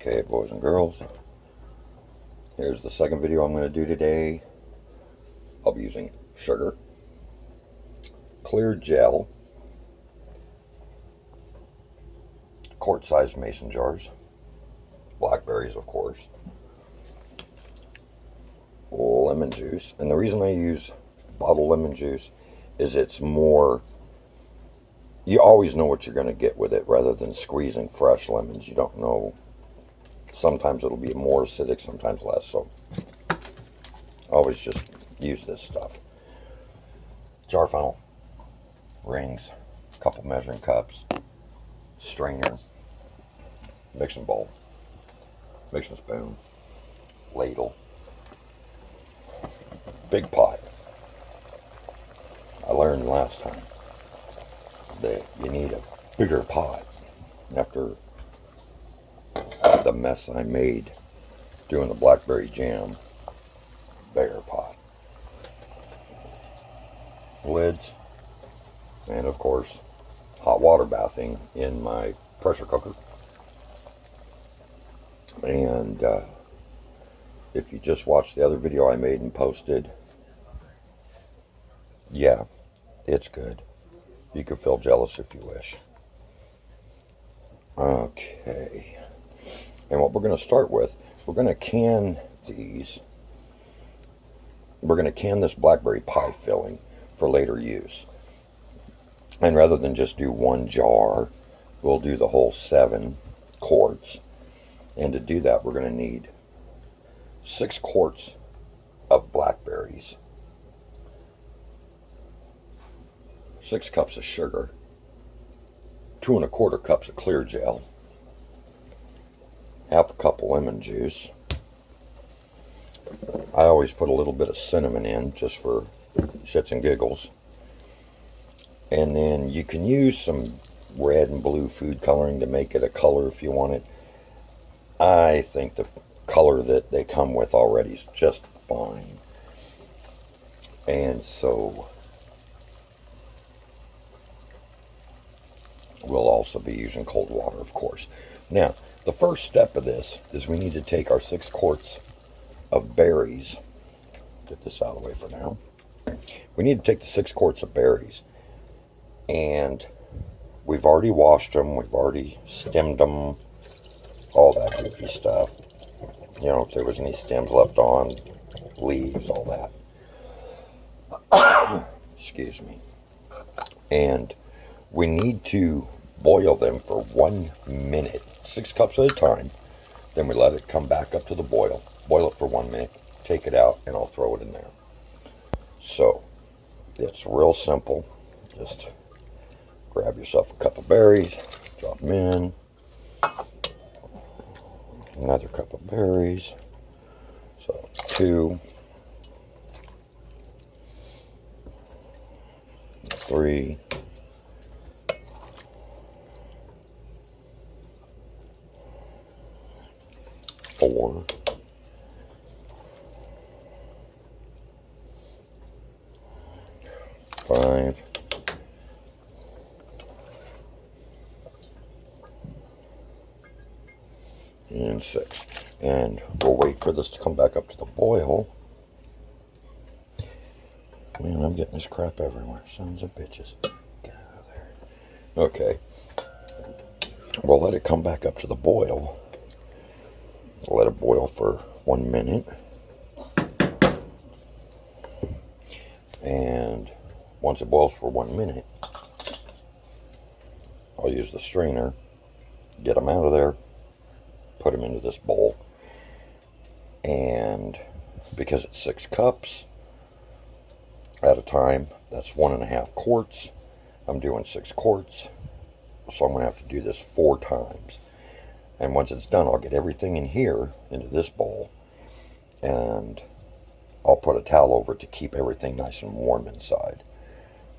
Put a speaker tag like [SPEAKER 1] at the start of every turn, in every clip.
[SPEAKER 1] Okay, boys and girls, here's the second video I'm going to do today. I'll be using sugar, clear gel, quart-sized mason jars, blackberries of course, lemon juice. And the reason I use bottled lemon juice is it's more, you always know what you're going to get with it rather than squeezing fresh lemons. You don't know. Sometimes it'll be more acidic, sometimes less, so always just use this stuff. Jar funnel, rings, couple measuring cups, strainer, mixing bowl, mixing spoon, ladle, big pot. I learned last time that you need a bigger pot after the mess I made doing the blackberry jam. Bigger pot, lids, and of course hot water bathing in my pressure cooker. And if you just watched the other video I made and posted, yeah, it's good. You can feel jealous if you wish. Okay, and what we're going to start with, we're going to can these. We're going to can this blackberry pie filling for later use. And rather than just do one jar, we'll do the whole 7 quarts. And to do that, we're going to need 6 quarts of blackberries, 6 cups of sugar, 2 1/4 cups of clear gel, half a cup of lemon juice. I always put a little bit of cinnamon in just for shits and giggles. And then you can use some red and blue food coloring to make it a color if you want it. I think the color that they come with already is just fine. And so we'll also be using cold water, of course. Now, the first step of this is we need to take our 6 quarts of berries. Get this out of the way for now. We need to take the 6 quarts of berries, and we've already washed them, we've already stemmed them, all that goofy stuff. You know, if there was any stems left on, leaves, all that. Excuse me. And we need to boil them for 1 minute, 6 cups at a time. Then we let it come back up to the boil. Boil it for 1 minute, take it out, and I'll throw it in there. So, it's real simple. Just grab yourself a cup of berries, drop them in. Another cup of berries. So, 2, 3, 4, 5, and 6. And we'll wait for this to come back up to the boil. Man, I'm getting this crap everywhere. Sons of bitches. Get out of there. Okay. We'll let it come back up to the boil. Let it boil for 1 minute. And once it boils for 1 minute, I'll use the strainer, get them out of there, put them into this bowl. And because it's 6 cups at a time, that's 1 1/2 quarts. I'm doing 6 quarts, so I'm going to have to do this 4 times. And once it's done, I'll get everything in here into this bowl, and I'll put a towel over it to keep everything nice and warm inside.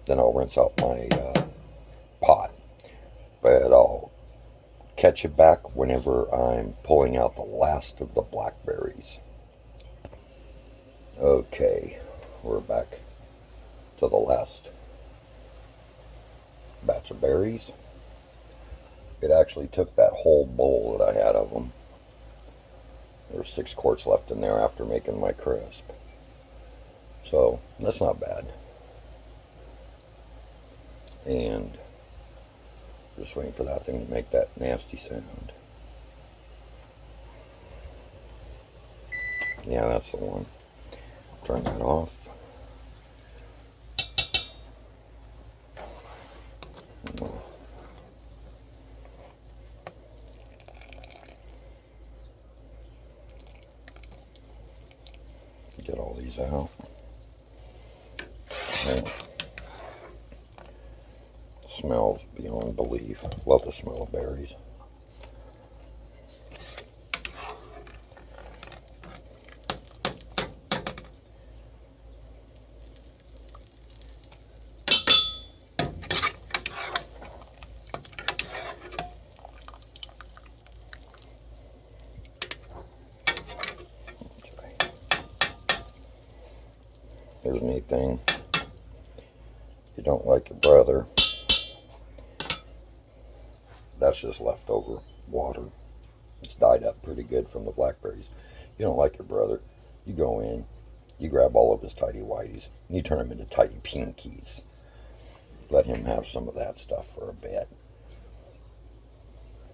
[SPEAKER 1] Then I'll rinse out my pot. But I'll catch you back whenever I'm pulling out the last of the blackberries. Okay, we're back to the last batch of berries. It actually took that whole bowl that I had of them there's 6 quarts left in there after making my crisp. So that's not bad. And just waiting for that thing to make that nasty sound. Yeah, that's the one. Turn that off. Get all these out. And smells beyond belief. Love the smell of berries. Here's a neat thing. You don't like your brother. That's just leftover water. It's dyed up pretty good from the blackberries. You don't like your brother. You go in, you grab all of his tidy whities, and you turn them into tidy pinkies. Let him have some of that stuff for a bit.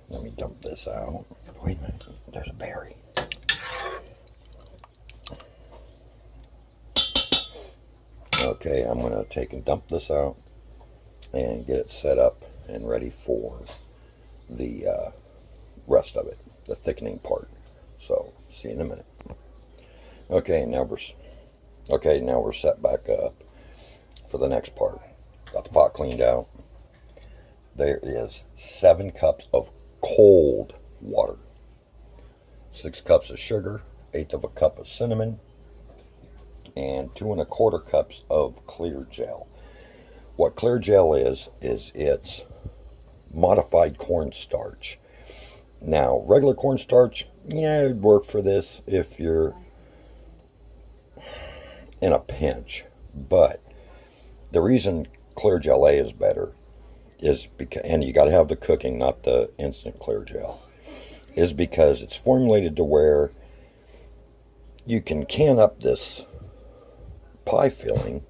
[SPEAKER 1] Let me dump this out. Wait a minute, there's a berry. Okay, I'm going to take and dump this out and get it set up and ready for the rest of it, the thickening part. So, see you in a minute. Okay, now we're set back up for the next part. Got the pot cleaned out. There is 7 cups of cold water, 6 cups of sugar, 1/8 of a cup of cinnamon, and 2 1/4 cups of clear gel. What clear gel is it's modified cornstarch. Now, regular cornstarch, yeah, it would work for this if you're in a pinch. But the reason clear gel A is better is because, and you got to have the cooking, not the instant clear gel, is because it's formulated to where you can up this pie filling,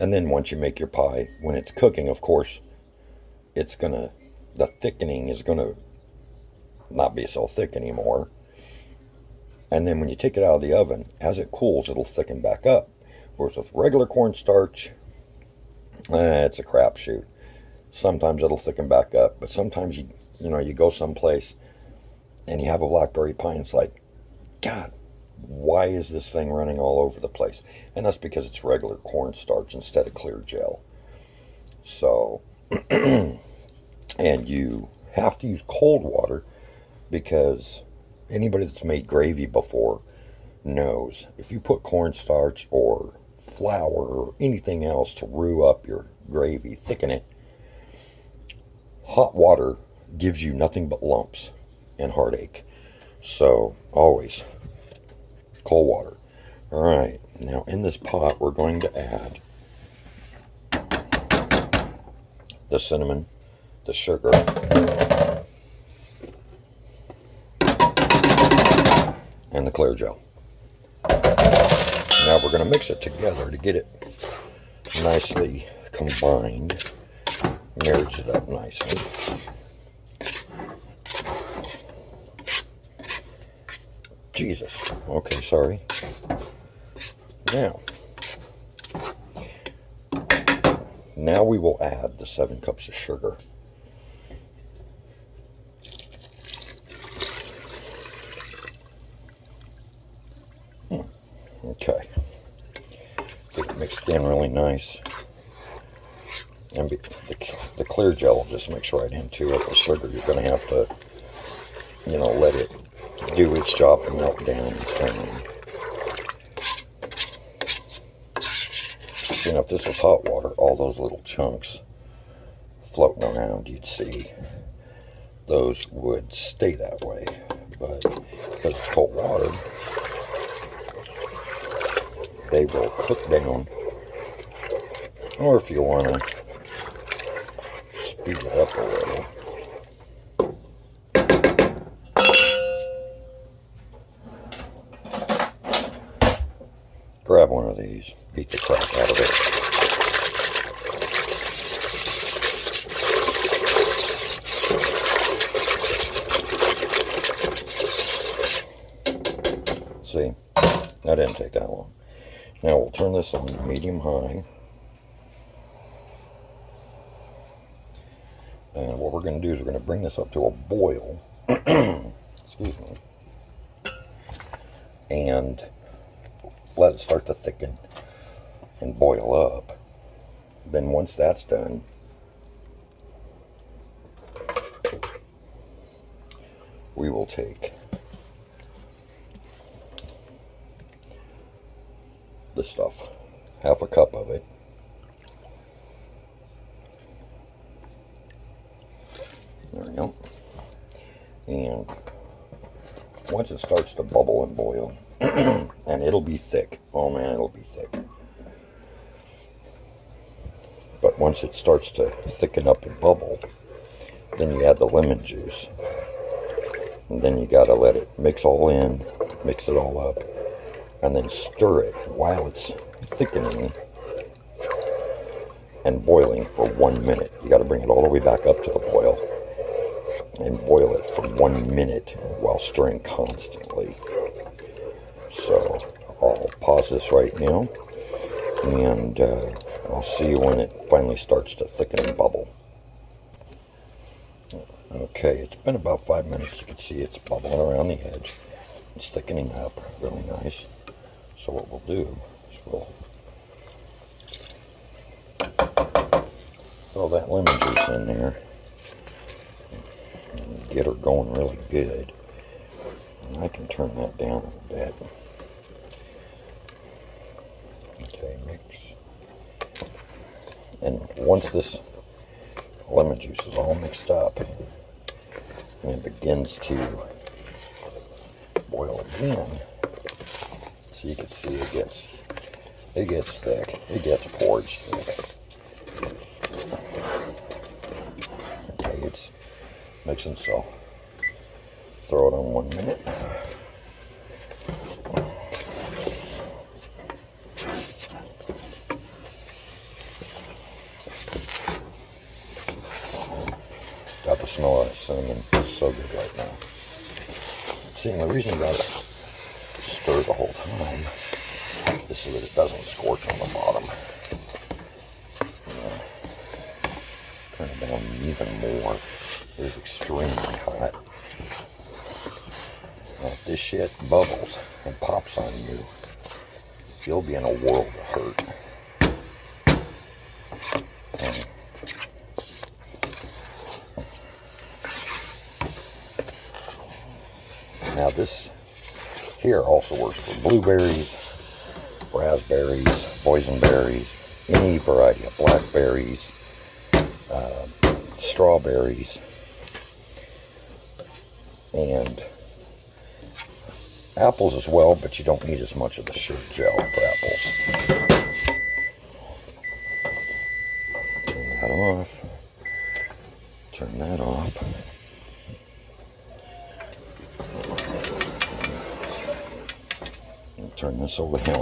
[SPEAKER 1] and then once you make your pie, when it's cooking, of course, the thickening is gonna not be so thick anymore. And then when you take it out of the oven, as it cools, it'll thicken back up. Whereas with regular cornstarch, it's a crapshoot. Sometimes it'll thicken back up, but sometimes you go someplace and you have a blackberry pie and it's like, God, why is this thing running all over the place? And that's because it's regular cornstarch instead of clear gel. So, and you have to use cold water because anybody that's made gravy before knows if you put cornstarch or flour or anything else to roux up your gravy, thicken it, hot water gives you nothing but lumps and heartache. So always cold water. All right, now in this pot we're going to add the cinnamon, the sugar, and the clear gel. Now we're going to mix it together to get it nicely combined, marriage it up nicely. Jesus. Okay, sorry. Now we will add the 7 cups of sugar. Okay. Get it mixed in really nice. And the clear gel will just mix right into it. The sugar, you're going to have to, let it do its job and melt down in time. If this was hot water, all those little chunks floating around, you'd see those would stay that way. But because it's cold water, they will cook down. Or if you want to speed it up a little, grab one of these, beat the crap out of it. See, that didn't take that long. Now we'll turn this on medium-high. And what we're going to do is we're going to bring this up to a boil. Excuse me. And let it start to thicken and boil up. Then once that's done, we will take the stuff, half a cup of it, there we go, and once it starts to bubble and boil, and it'll be thick, oh man, it'll be thick, but once it starts to thicken up and bubble, then you add the lemon juice, and then you gotta let it mix all in, mix it all up, and then stir it while it's thickening and boiling for 1 minute. You got to bring it all the way back up to the boil and boil it for 1 minute while stirring constantly. So I'll pause this right now, and I'll see you when it finally starts to thicken and bubble. Okay, it's been about 5 minutes. You can see it's bubbling around the edge. It's thickening up really nice. So what we'll do is we'll throw that lemon juice in there and get her going really good. And I can turn that down a little bit. Okay, mix. And once this lemon juice is all mixed up and it begins to boil again, so you can see it gets thick, it gets porridge thick. Okay, it's mixing, so throw it on 1 minute. Got the smell of that cinnamon, it's so good right now. See, and the reason you gotta stir the whole time is so that it doesn't scorch on the bottom. Turn it down even more. It is extremely hot. Now if this shit bubbles and pops on you, you'll be in a world of hurt. Now this here also works for blueberries, raspberries, boysenberries, any variety of blackberries, strawberries, and apples as well, but you don't need as much of the sugar gel for apples. Turn that off. Turn that off. Turn this over here.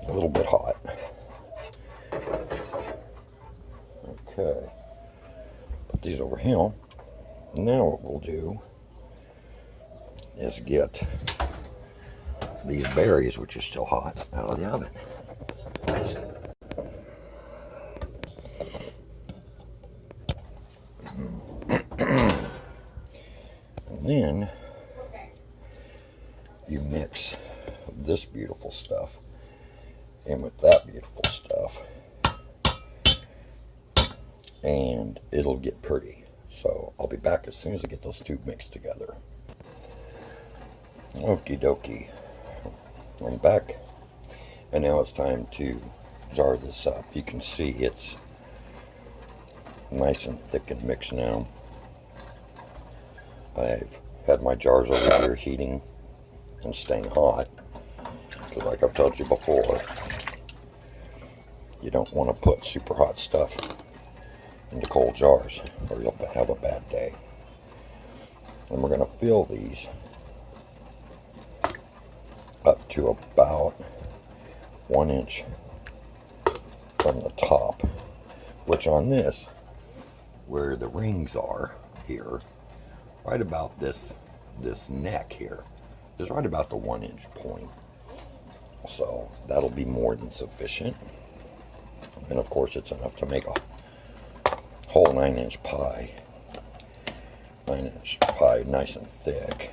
[SPEAKER 1] A little bit hot. Okay. Put these over here. Now what we'll do is get these berries, which are still hot, out of the oven. And then you mix this beautiful stuff in with that beautiful stuff, and it'll get pretty. So I'll be back as soon as I get those two mixed together. Okie dokie. I'm back, and now it's time to jar this up. You can see it's nice and thick and mixed now. I've had my jars over here heating and staying hot, because like I've told you before, you don't want to put super hot stuff into cold jars or you'll have a bad day. And we're going to fill these to about 1 inch from the top, which on this, where the rings are here, right about this neck here, is right about the 1 inch point. So that'll be more than sufficient. And of course it's enough to make a whole 9-inch pie. 9-inch pie, nice and thick.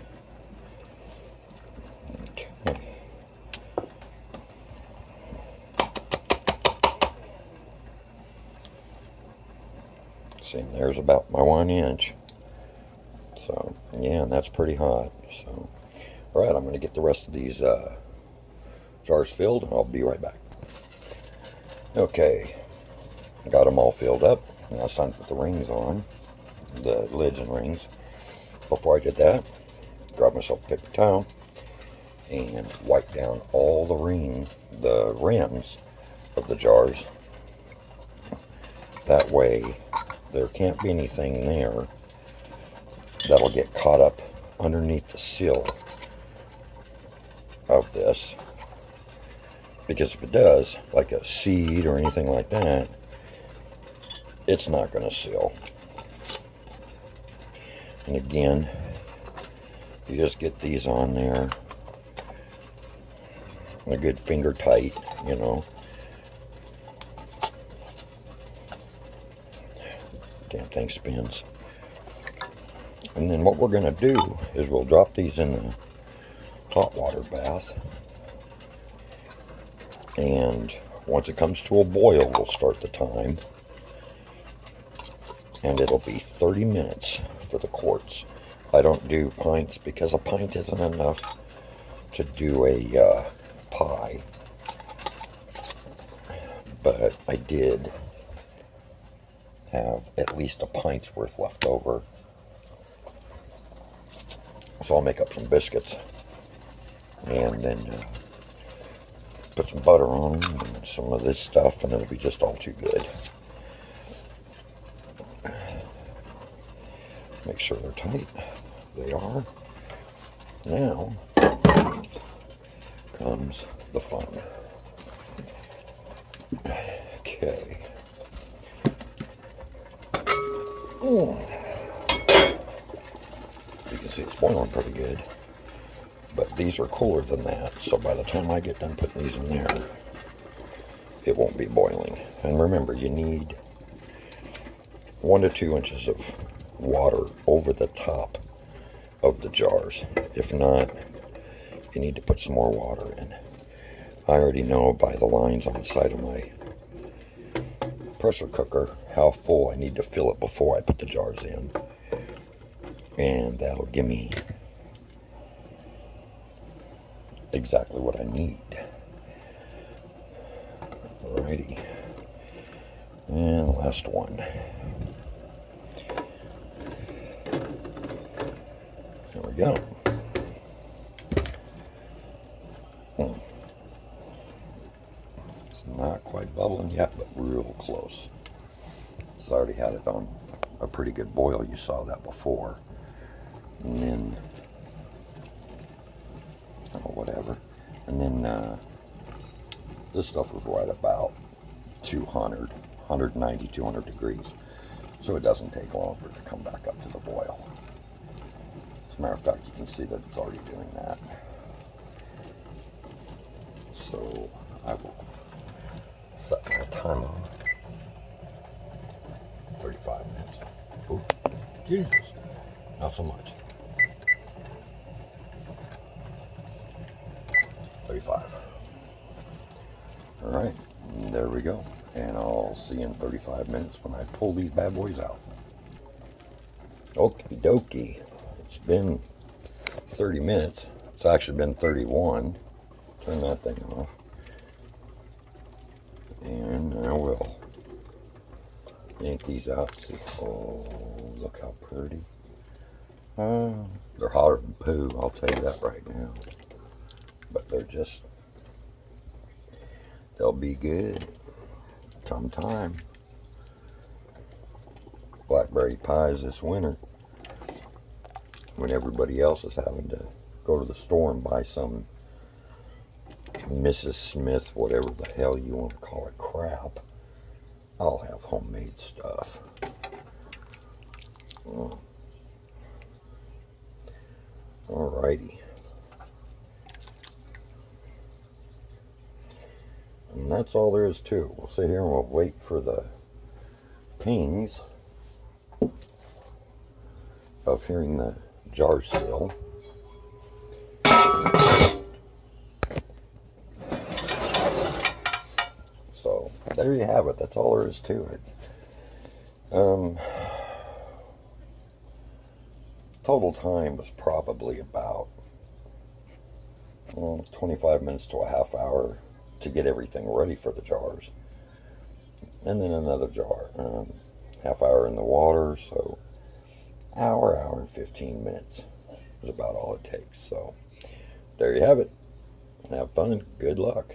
[SPEAKER 1] Okay. See, there's about my 1 inch. So, yeah, and that's pretty hot. So, all right, I'm going to get the rest of these jars filled, and I'll be right back. Okay, got them all filled up. Now it's time to put the rings on, the lids and rings. Before I did that, grab myself a paper towel and wipe down all the rims of the jars. That way, there can't be anything there that'll get caught up underneath the seal of this. Because if it does, like a seed or anything like that, it's not going to seal. And again, you just get these on there a good finger tight, you know. Damn thing spins. And then what we're going to do is we'll drop these in the hot water bath. And once it comes to a boil, we'll start the time. And it'll be 30 minutes for the quarts. I don't do pints because a pint isn't enough to do a pie. But I did have at least a pint's worth left over. So I'll make up some biscuits. And then put some butter on them and some of this stuff, and it'll be just all too good. Make sure they're tight. They are. Now comes the fun. Okay. You can see it's boiling pretty good. But these are cooler than that, so by the time I get done putting these in there, it won't be boiling. And remember, you need 1 to 2 inches of water over the top of the jars. If not, you need to put some more water in. I already know by the lines on the side of my pressure cooker how full I need to fill it before I put the jars in. And that'll give me exactly what I need. Alrighty. And the last one. There we go. It's not quite bubbling yet, but real close. It's already had it on a pretty good boil. You saw that before. And then, oh, whatever. And then this stuff was right about 200, 190, 200 degrees. So it doesn't take long for it to come back up to the boil. As a matter of fact, you can see that it's already doing that. So I will set my timer. 35 minutes. Oh, Jesus. Not so much. 35. Alright, there we go. And I'll see you in 35 minutes when I pull these bad boys out. Okie dokie. It's been 30 minutes. It's actually been 31. Turn that thing off. And I will yank these out. See. Oh, look how pretty. They're hotter than poo, I'll tell you that right now. But they're just, they'll be good sometime. Blackberry pies this winter when everybody else is having to go to the store and buy some Mrs. Smith, whatever the hell you want to call it, crap. I'll have homemade stuff. Alrighty. And that's all there is to it. We'll sit here and we'll wait for the pings of hearing the jar seal. So there you have it. That's all there is to it. Total time was probably about 25 minutes to a half hour to get everything ready for the jars. And then another jar. Half hour in the water, so hour and 15 minutes is about all it takes. So there you have it. Have fun. Good luck.